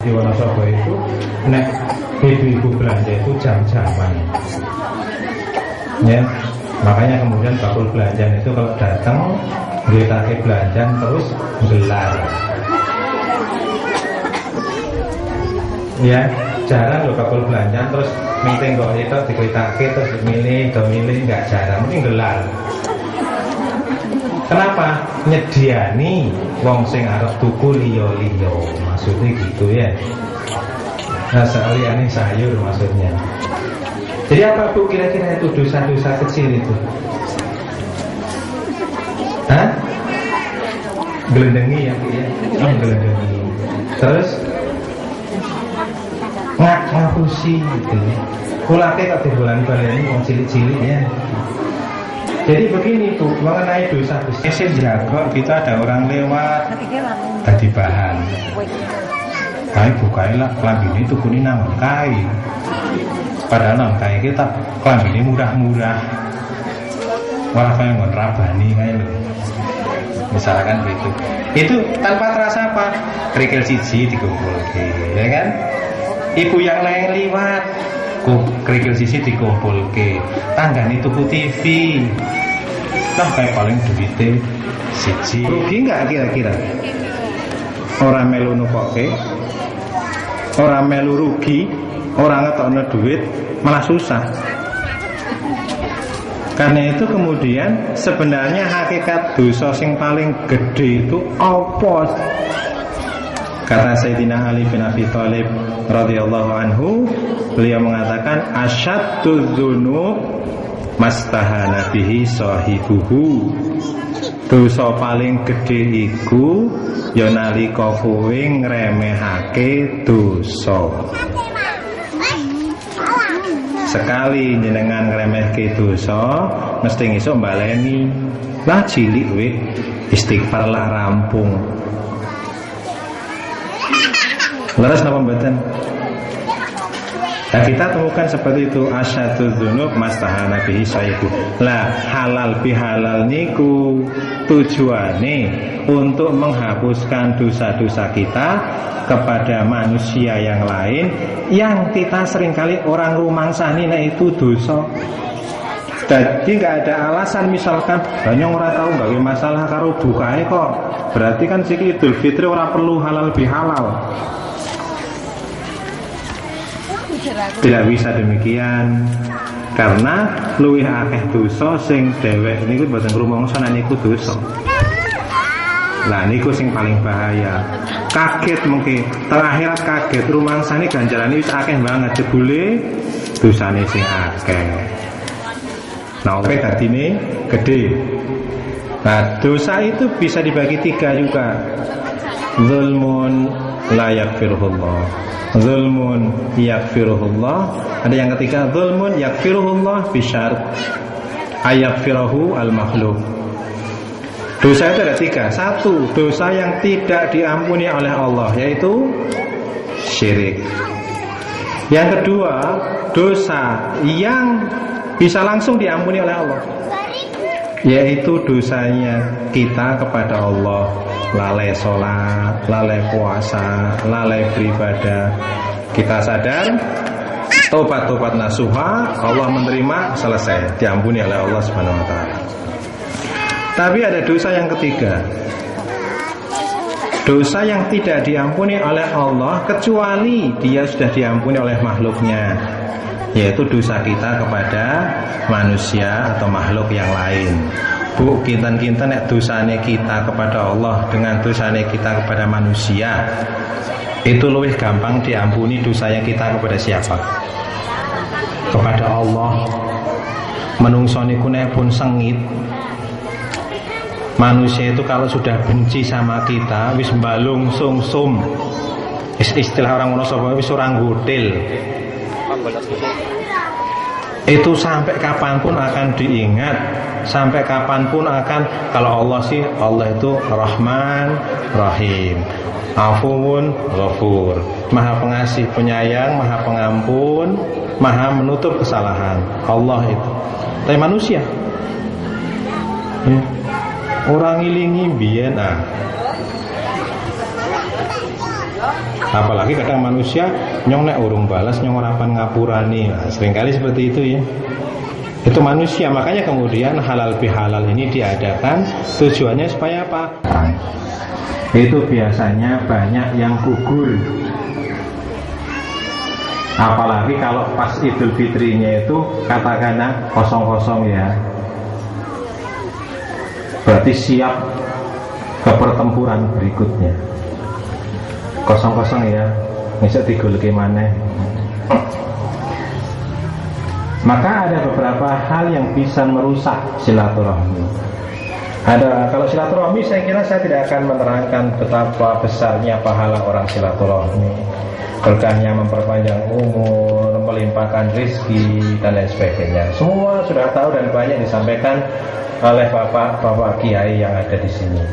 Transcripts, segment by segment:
Di Wonosobo itu nek ibu-ibu belanja itu jam-jaman, ya makanya kemudian bakul belanjaan itu kalau datang ditake belanjaan terus gelar, ya jarang loh bakul belanjaan terus meeting kok itu dikritake terus milih nggak jarang, mungkin gelar. Kenapa? Nyediani wong sing arep tuku liyo-liyo, maksudnya gitu ya. Nah, sekalian sayur maksudnya. Jadi apa Bu kira-kira itu dosa-dosa kecil itu? Hah? Gelendengi ya Bu ya? Gelendengi. Terus ngapusi gitu. Kulake kok dibulan-baleni wong cilik-cilik ya. Jadi begini Bu, mengenai dosa besar. Jago kita ada orang lewat tadi bahan. Kayak bukailah kelambi ini tuh kuning nang kai. Padahal nang kai kita kelambi ini murah-murah. Malah kayak ngontrabani kayak lo. Misalkan begitu. Itu tanpa terasa apa? Kerikil siji dikumpul, ya kan? Ibu yang lain lewat. Kerikil sisi dikumpul ke tanggane tuku TV, nah kayak paling duitnya siji. Rugi nggak kira-kira? Orang melu nukoke, orang melu rugi, orang ngetokno duit malah susah. Karena itu kemudian sebenarnya hakikat dosa sing paling gede itu apa? Kata Sayyidina Ali bin Abi Thalib radhiyallahu anhu, beliau mengatakan asyaddu dzunub mastahana bihi sahibuhu. Dosa paling gede iku ya nalika kowe ngremehake dosa. Sekali jenengan ngremehke dosa mesti iso mbaleni. Lah cilik we istighfar lah rampung. Leres napa mboten? Nah, kita temukan seperti itu asyaddu dzunub mastahana bihi sahibu. Lah halal bihalal niku tujuane untuk menghapuskan dosa-dosa kita kepada manusia yang lain yang kita seringkali orang rumangsani nek itu dosa. Jadi nggak ada alasan misalkan banyak orang tahu nggak masalah karo bukae kok. Berarti kan siki Idul Fitri orang perlu halal bihalal. Tidak bisa demikian karena luwih akeh dosa sing dhewek niku mboten rumangsa nek niku dosa. Lah niku sing paling bahaya. Kaget mungkin terakhirat kaget rumangsane ganjarane wis akeh banget jebule dosane sing akeh. Nah, oke dadine gede. Nah, dosa itu bisa dibagi tiga juga. Zulmun la yaghfiruhullah, zulmun yaghfiruhullah. Ada yang ketiga, zulmun yaghfiruhullah bisyart ayaghfirahu al-makhluk. Dosa itu ada tiga. Satu, dosa yang tidak diampuni oleh Allah, yaitu syirik. Yang kedua, dosa yang bisa langsung diampuni oleh Allah, yaitu dosanya kita kepada Allah, lalai sholat, lalai puasa, lalai beribadah. Kita sadar, tobat-tobat nasuha, Allah menerima, selesai, diampuni oleh Allah Subhanahu wa ta'ala. Tapi ada dosa yang ketiga, dosa yang tidak diampuni oleh Allah kecuali dia sudah diampuni oleh makhluknya, yaitu dosa kita kepada manusia atau makhluk yang lain. Bu, kinten-kinten nek dosane kita kepada Allah dengan dosane kita kepada manusia itu lebih gampang diampuni dosanya kita kepada siapa? Kepada Allah. Menungso niku nek pun sengit. Manusia itu kalau sudah benci sama kita wis mbalung sungsum. Istilah orang Wonosobo wis ora nggutil. Itu sampai kapanpun akan diingat, sampai kapanpun akan. Kalau Allah sih, Allah itu Rahman Rahim, Afuwun Ghafur, Maha Pengasih Penyayang, Maha Pengampun, Maha Menutup Kesalahan. Allah itu. Tapi manusia orang ngilingi biyen Apalagi kadang manusia nyong nek urung balas nyong rapan ngapurani. Nah, seringkali seperti itu ya. Itu manusia, makanya kemudian halal bihalal ini diadakan tujuannya supaya apa? Itu biasanya banyak yang gugur. Apalagi kalau pas Idul Fitrinya itu katakanlah kosong-kosong ya, berarti siap ke pertempuran berikutnya. Kosong-kosong ya, bisa digoleki maneh. Maka ada beberapa hal yang bisa merusak silaturahmi. Kalau silaturahmi saya kira saya tidak akan menerangkan betapa besarnya pahala orang silaturahmi, berkahnya memperpanjang umur, melimpahkan rezeki dan lain sebagainya. Semua sudah tahu dan banyak disampaikan oleh bapak kiai yang ada di sini.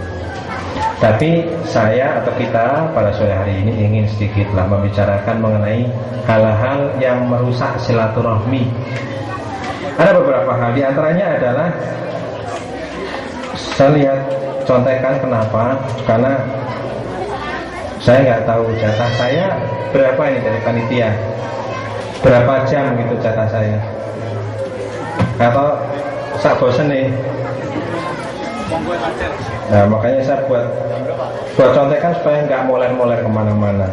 Tapi saya atau kita pada sore hari ini ingin sedikitlah membicarakan mengenai hal-hal yang merusak silaturahmi. Ada beberapa hal, di antaranya adalah saya lihat contekan kenapa? Karena saya nggak tahu jatah saya berapa ini dari panitia, berapa jam gitu jatah saya. Atau sak bosen nih. Nah, makanya saya buat contekan supaya nggak moler-moler kemana-mana.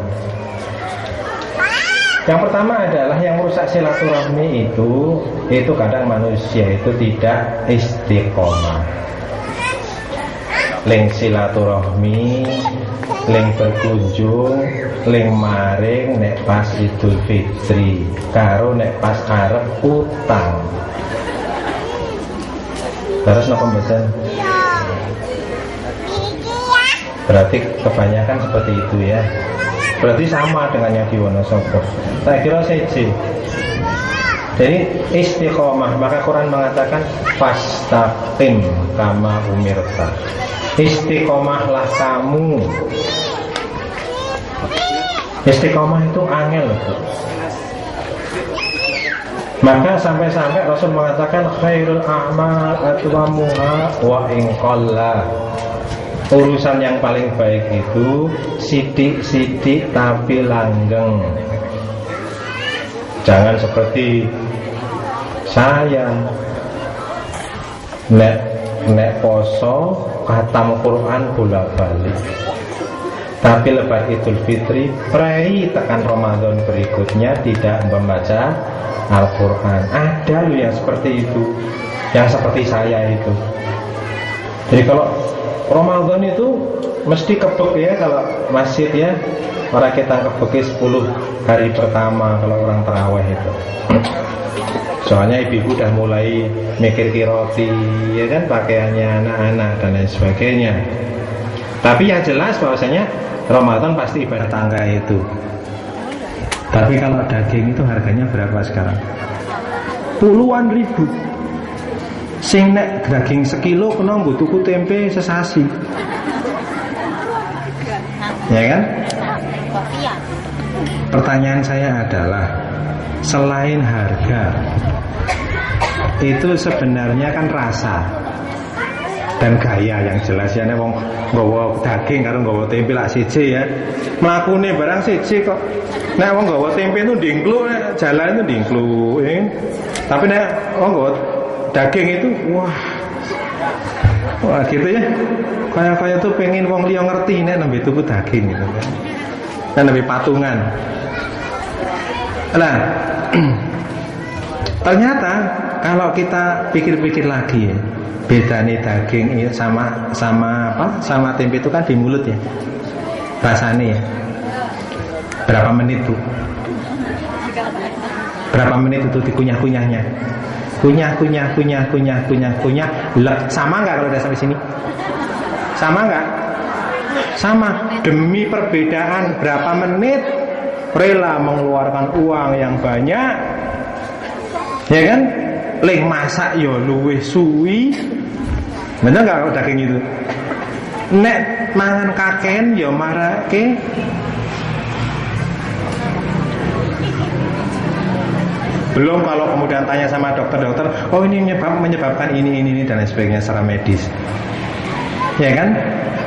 Yang pertama adalah yang merusak silaturahmi itu kadang manusia itu tidak istiqomah. Ling silaturahmi, ling berkunjung, ling maring nek pas Idul Fitri, karo nek pas arep utang. Terus napa mboten? Berarti kebanyakan seperti itu ya. Berarti sama dengan yang di Wonosobo. Saya kira seji. Jadi istiqomah, maka Quran mengatakan fastaqim kama umirta. Istiqomahlah kamu. Istiqomah itu angel loh. Maka sampai-sampai Rasul mengatakan khairul a'mal atwamuha wa in qalla. Urusan yang paling baik itu sidik-sidik tapi langgeng. Jangan seperti saya nek poso khatam Quran bolak-balik, tapi lepas Idul Fitri prei tekan Ramadan berikutnya tidak membaca Al-Quran. Ada loh yang seperti itu, yang seperti saya itu. Jadi kalau Ramadan itu mesti kebek ya, kalau masjid ya, orang kita kebeki 10 hari pertama kalau orang tarawih itu. Soalnya ibu-ibu udah mulai mikir roti ya kan, pakaiannya anak-anak dan lain sebagainya. Tapi yang jelas bahwasanya Ramadan pasti ibadah tangga itu. Tapi kalau daging itu harganya berapa sekarang? Puluhan ribu. Sing nek daging sekilo kena nggo tuku tempe sesasi. Ya kan? Pertanyaan saya adalah, selain harga, itu sebenarnya kan rasa dan gaya yang jelas ya. Nek wong nggawa daging karo nggawa tempe lak siji ya. Mlakune barang siji kok. Nek wong nggawa tempe itu ndingkluk, nek jalan itu ndingkluk, ya. Tapi nek wong nggawa daging itu wah gitu ya. Kayak tuh pengen wong liya ngerti nek nembe tuku daging gitu kan. Dan lebih patungan. Nah, ternyata kalau kita pikir-pikir lagi ya, bedanya daging sama tempe itu kan di mulut ya. Rasanya ya. Berapa menit tuh? Berapa menit itu dikunyah-kunyahnya? Kunyah. Sama nggak kalau udah sampai sini? Sama nggak? Sama. Demi perbedaan berapa menit, rela mengeluarkan uang yang banyak, ya kan? Leng masak yo luwih suwi. Bener nggak kalau daging itu? Nek mangan kaken yo marake. Belum kalau kemudian tanya sama dokter, oh ini menyebabkan ini dan lain sebagainya secara medis, ya kan?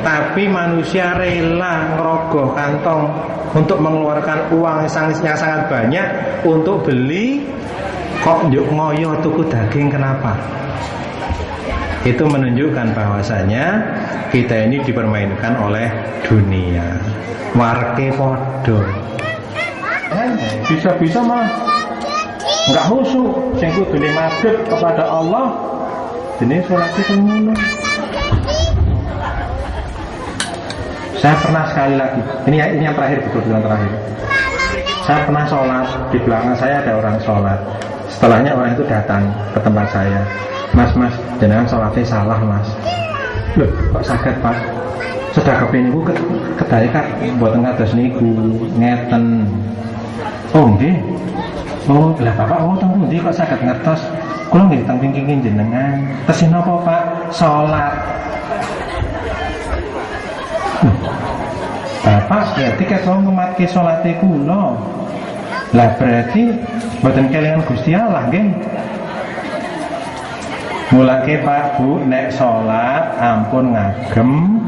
Tapi manusia rela ngerogoh kantong untuk mengeluarkan uang yang sangat banyak untuk beli, kok ngoyo tuku daging, kenapa? Itu menunjukkan bahwasanya kita ini dipermainkan oleh dunia. Warke podo. Bisa-bisa mah enggak khusyuk, sing kudune madhep kepada Allah. Jenenge salat itu ngono. Saya pernah sekali lagi, ini yang terakhir, betul-betul terakhir. Saya pernah sholat, di belakang saya ada orang sholat. Setelahnya orang itu datang ke tempat saya. Mas, jenengan sholatnya salah, Mas. Loh, kok sakit, Pak? Sudah kepingin kedaikat buat ngados niku ngeten. Oh, nggih. Oh, lah Bapak teng pundi kok saged ngertos? Kula nggih teng pingking jenengan. Tesih napa, Pak? Sholat. Bapak berarti kalau ngematke sholate kula. Lah berarti mboten kelingan Gusti Allah nggih. Mulake Pak Bu nek sholat ampun ngagem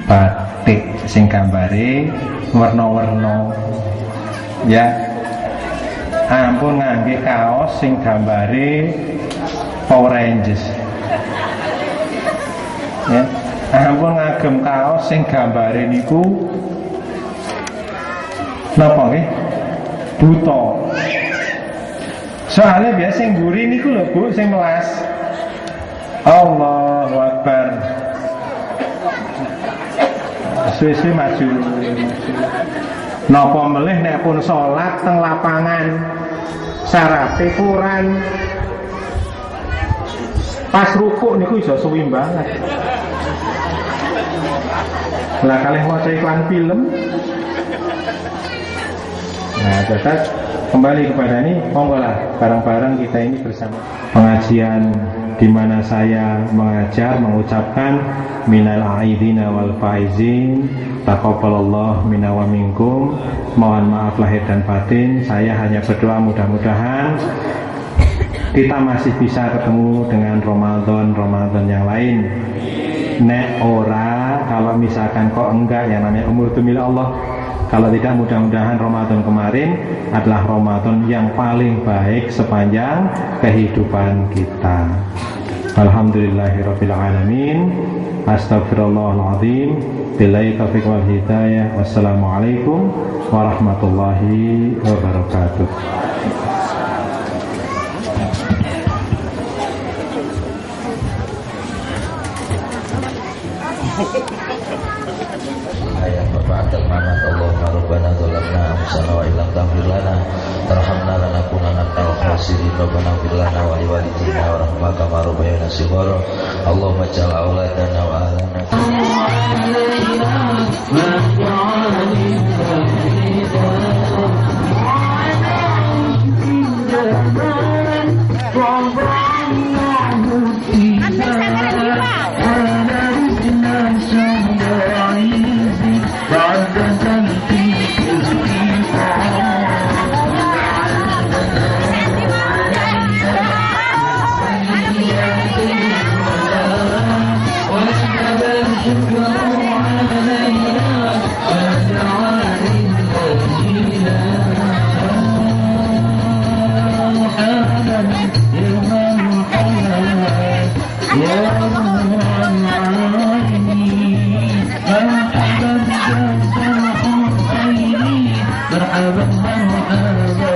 batik sing gambare warna-warna. Ya. Ampun ngangge kaos sing gambare Power Rangers. Ya. Ampun ngagem kaos sing gambare niku napa nggih? Buta. Soalnya biasa sing mburi niku lho Bu, sing melas. Allahu Akbar. Suwe-suwe maju. Napa melih nek pun salat teng lapangan syarape Quran. Pas rukuk niku iso suwi banget. Lah kalih maca iklan film. Nah, tetap kembali kepada ini, monggo lah bareng-bareng kita ini bersama pengajian di mana saya mengajar mengucapkan minal aidina wal faizin taqabbalallahu minna wa minkum. Mohon maaf lahir dan batin. Saya hanya berdoa mudah-mudahan kita masih bisa ketemu dengan Ramadan yang lain. Nek ora, kalau misalkan kok enggak, yang namanya umur itu milik Allah. Kalau tidak, mudah-mudahan Ramadan kemarin adalah Ramadan yang paling baik sepanjang kehidupan kita. Alhamdulillahirabbil alamin. Astagfirullahaladzim. Billahi taufiq wal hidayah. Wassalamualaikum warahmatullahi wabarakatuh. Ayat Bapak Al-Manat Allahumma rabbana zalamna anfusana wa illam taghfir lana tarhamna lanakunanna minal khasirin. Rabbana ighfir lana wa liwalidayna warhamna kama rabbayana shighara. Allahumma ij'al auladana wa ahlana مرحبا مرحبا